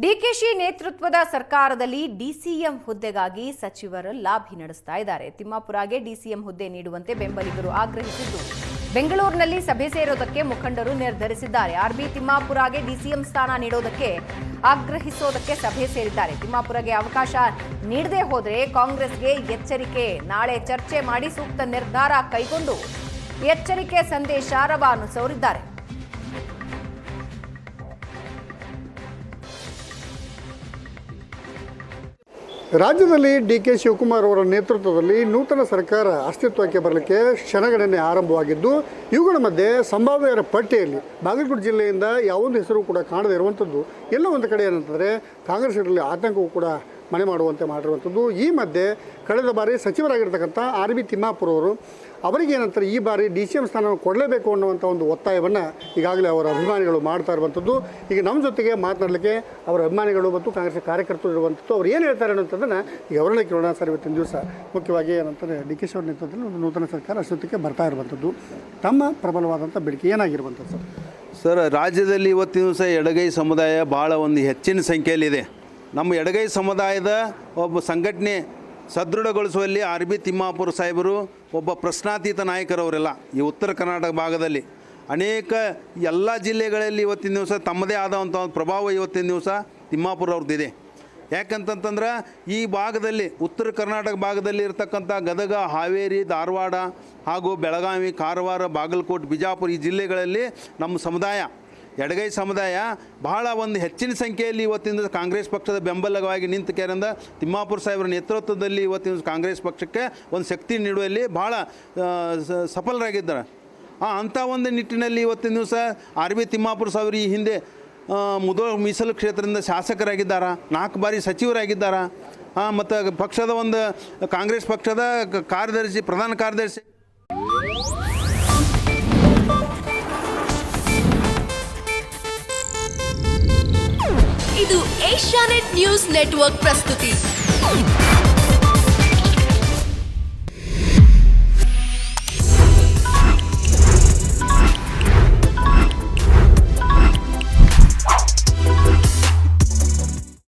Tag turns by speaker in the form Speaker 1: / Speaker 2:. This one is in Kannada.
Speaker 1: ಡಿಕೆಶಿ ನೇತೃತ್ವದ ಸರ್ಕಾರದಲ್ಲಿ ಡಿಸಿಎಂ ಹುದ್ದೆಗಾಗಿ ಸಚಿವರು ಲಾಬಿ ನಡೆಸ್ತಾ ಇದ್ದಾರೆ. ತಿಮ್ಮಾಪುರಗೆ ಡಿಸಿಎಂ ಹುದ್ದೆ ನೀಡುವಂತೆ ಬೆಂಬಲಿಗರು ಆಗ್ರಹಿಸಿದ್ದು, ಬೆಂಗಳೂರಿನಲ್ಲಿ ಸಭೆ ಸೇರೋದಕ್ಕೆ ಮುಖಂಡರು ನಿರ್ಧರಿಸಿದ್ದಾರೆ. ಆರ್ಬಿ ತಿಮ್ಮಾಪುರಗೆ ಡಿಸಿಎಂ ಸ್ಥಾನ ನೀಡೋದಕ್ಕೆ ಆಗ್ರಹಿಸೋದಕ್ಕೆ ಸಭೆ ಸೇರಿದ್ದಾರೆ. ತಿಮ್ಮಾಪುರಗೆ ಅವಕಾಶ ನೀಡದೆ ಹೋದರೆ ಕಾಂಗ್ರೆಸ್ಗೆ ಎಚ್ಚರಿಕೆ. ನಾಳೆ ಚರ್ಚೆ ಮಾಡಿ ಸೂಕ್ತ ನಿರ್ಧಾರ ಕೈಗೊಂಡು ಎಚ್ಚರಿಕೆ ಸಂದೇಶ ರವಾನಿಸೋರಿದ್ದಾರೆ.
Speaker 2: ರಾಜ್ಯದಲ್ಲಿ ಡಿಕೆ ಶಿವಕುಮಾರ್ ಅವರ ನೇತೃತ್ವದಲ್ಲಿ ನೂತನ ಸರ್ಕಾರ ಅಸ್ತಿತ್ವಕ್ಕೆ ಬರಲಿಕ್ಕೆ ಕ್ಷಣಗಣನೆ ಆರಂಭವಾಗಿದ್ದು, ಇವುಗಳ ಮಧ್ಯೆ ಸಂಭಾವ್ಯರ ಪಟ್ಟಿಯಲ್ಲಿ ಬಾಗಲಕೋಟೆ ಜಿಲ್ಲೆಯಿಂದ ಯಾವೊಂದು ಹೆಸರು ಕೂಡ ಕಾಣದೇ ಇರುವಂಥದ್ದು. ಎಲ್ಲೋ ಒಂದು ಕಡೆ ಏನಂತಂದರೆ ಕಾಂಗ್ರೆಸ್ನಲ್ಲಿ ಆತಂಕವೂ ಕೂಡ ಮನೆ ಮಾಡುವಂತೆ ಮಾಡಿರುವಂಥದ್ದು. ಈ ಮಧ್ಯೆ ಕಳೆದ ಬಾರಿ ಸಚಿವರಾಗಿರ್ತಕ್ಕಂಥ ಆರ್ಬಿ ತಿಮ್ಮಾಪುರ ಅವರು ಅವರಿಗೇನಂತಾರೆ ಈ ಬಾರಿ ಡಿಸಿಎಂ ಸ್ಥಾನವನ್ನು ಕೊಡಲೇಬೇಕು ಅನ್ನುವಂಥ ಒಂದು ಒತ್ತಾಯವನ್ನು ಈಗಾಗಲೇ ಅವರ ಅಭಿಮಾನಿಗಳು ಮಾಡ್ತಾ ಇರುವಂಥದ್ದು. ಈಗ ನಮ್ಮ ಜೊತೆಗೆ ಮಾತನಾಡಲಿಕ್ಕೆ ಅವರ ಅಭಿಮಾನಿಗಳು ಮತ್ತು ಕಾಂಗ್ರೆಸ್ ಕಾರ್ಯಕರ್ತರು ಇರುವಂಥದ್ದು. ಅವ್ರು ಏನು ಹೇಳ್ತಾರೆ ಅನ್ನೋಂಥದ್ದನ್ನು ಈಗ ಅವರನ್ನೇ ಕೇಳೋಣ. ಸರ್, ಇವತ್ತಿನ ದಿವಸ ಮುಖ್ಯವಾಗಿ ಏನಂತಾರೆ ಡಿ.ಕೆ. ಅವರ ನೇತೃತ್ವದಲ್ಲಿ ಒಂದು ನೂತನ ಸರ್ಕಾರ ಅಸ್ತಿತ್ವಕ್ಕೆ ಬರ್ತಾ ಇರುವಂಥದ್ದು. ತಮ್ಮ ಪ್ರಬಲವಾದಂಥ ಬೇಡಿಕೆ ಏನಾಗಿರುವಂಥದ್ದು
Speaker 3: ಸರ್? ರಾಜ್ಯದಲ್ಲಿ ಇವತ್ತಿನ ದಿವಸ ಎಡಗೈ ಸಮುದಾಯ ಭಾಳ ಒಂದು ಹೆಚ್ಚಿನ ಸಂಖ್ಯೆಯಲ್ಲಿದೆ. ನಮ್ಮ ಎಡಗೈ ಸಮುದಾಯದ ಒಬ್ಬ ಸಂಘಟನೆ ಸದೃಢಗೊಳಿಸುವಲ್ಲಿ ಆರ್ಬಿ ತಿಮ್ಮಾಪುರ ಸಾಹೇಬರು ಒಬ್ಬ ಪ್ರಶ್ನಾತೀತ ನಾಯಕರವರೆಲ್ಲ ಈ ಉತ್ತರ ಕರ್ನಾಟಕ ಭಾಗದಲ್ಲಿ ಅನೇಕ ಎಲ್ಲ ಜಿಲ್ಲೆಗಳಲ್ಲಿ ಇವತ್ತಿನ ದಿವಸ ತಮ್ಮದೇ ಆದಂಥ ಒಂದು ಪ್ರಭಾವ ಇವತ್ತಿನ ದಿವಸ ತಿಮ್ಮಾಪುರ ಅವ್ರದ್ದಿದೆ. ಯಾಕಂತಂತಂದ್ರೆ ಈ ಭಾಗದಲ್ಲಿ ಉತ್ತರ ಕರ್ನಾಟಕ ಭಾಗದಲ್ಲಿ ಇರತಕ್ಕಂಥ ಗದಗ, ಹಾವೇರಿ, ಧಾರವಾಡ ಹಾಗೂ ಬೆಳಗಾವಿ, ಕಾರವಾರ, ಬಾಗಲಕೋಟೆ, ಬಿಜಾಪುರ ಈ ಜಿಲ್ಲೆಗಳಲ್ಲಿ ನಮ್ಮ ಸಮುದಾಯ ಎಡಗೈ ಸಮುದಾಯ ಬಹಳ ಒಂದು ಹೆಚ್ಚಿನ ಸಂಖ್ಯೆಯಲ್ಲಿ ಇವತ್ತಿನ ಕಾಂಗ್ರೆಸ್ ಪಕ್ಷದ ಬೆಂಬಲವಾಗಿ ನಿಂತ ಕೇರಿಂದ ತಿಮ್ಮಾಪುರ ಸಾಹೇಬರ ನೇತೃತ್ವದಲ್ಲಿ ಇವತ್ತಿನ ಕಾಂಗ್ರೆಸ್ ಪಕ್ಷಕ್ಕೆ ಒಂದು ಶಕ್ತಿ ನೀಡುವಲ್ಲಿ ಭಾಳ ಸಫಲರಾಗಿದ್ದಾರೆ. ಅಂಥ ಒಂದು ನಿಟ್ಟಿನಲ್ಲಿ ಇವತ್ತಿನ ದಿವಸ ಆರ್ಬಿ ತಿಮ್ಮಾಪುರ ಸಾಹೇಬರು ಈ ಹಿಂದೆ ಮೀಸಲು ಕ್ಷೇತ್ರದಿಂದ ಶಾಸಕರಾಗಿದ್ದಾರೆ, 4 ಬಾರಿ ಸಚಿವರಾಗಿದ್ದಾರೆ. ಮತ್ತು ಪಕ್ಷದ ಒಂದು ಕಾಂಗ್ರೆಸ್ ಪಕ್ಷದ ಕಾರ್ಯದರ್ಶಿ, ಪ್ರಧಾನ ಕಾರ್ಯದರ್ಶಿ.
Speaker 4: ಇದು ಏಷ್ಯಾನೆಟ್ ನ್ಯೂಸ್ ನೆಟ್ವರ್ಕ್ ಪ್ರಸ್ತುತಿ.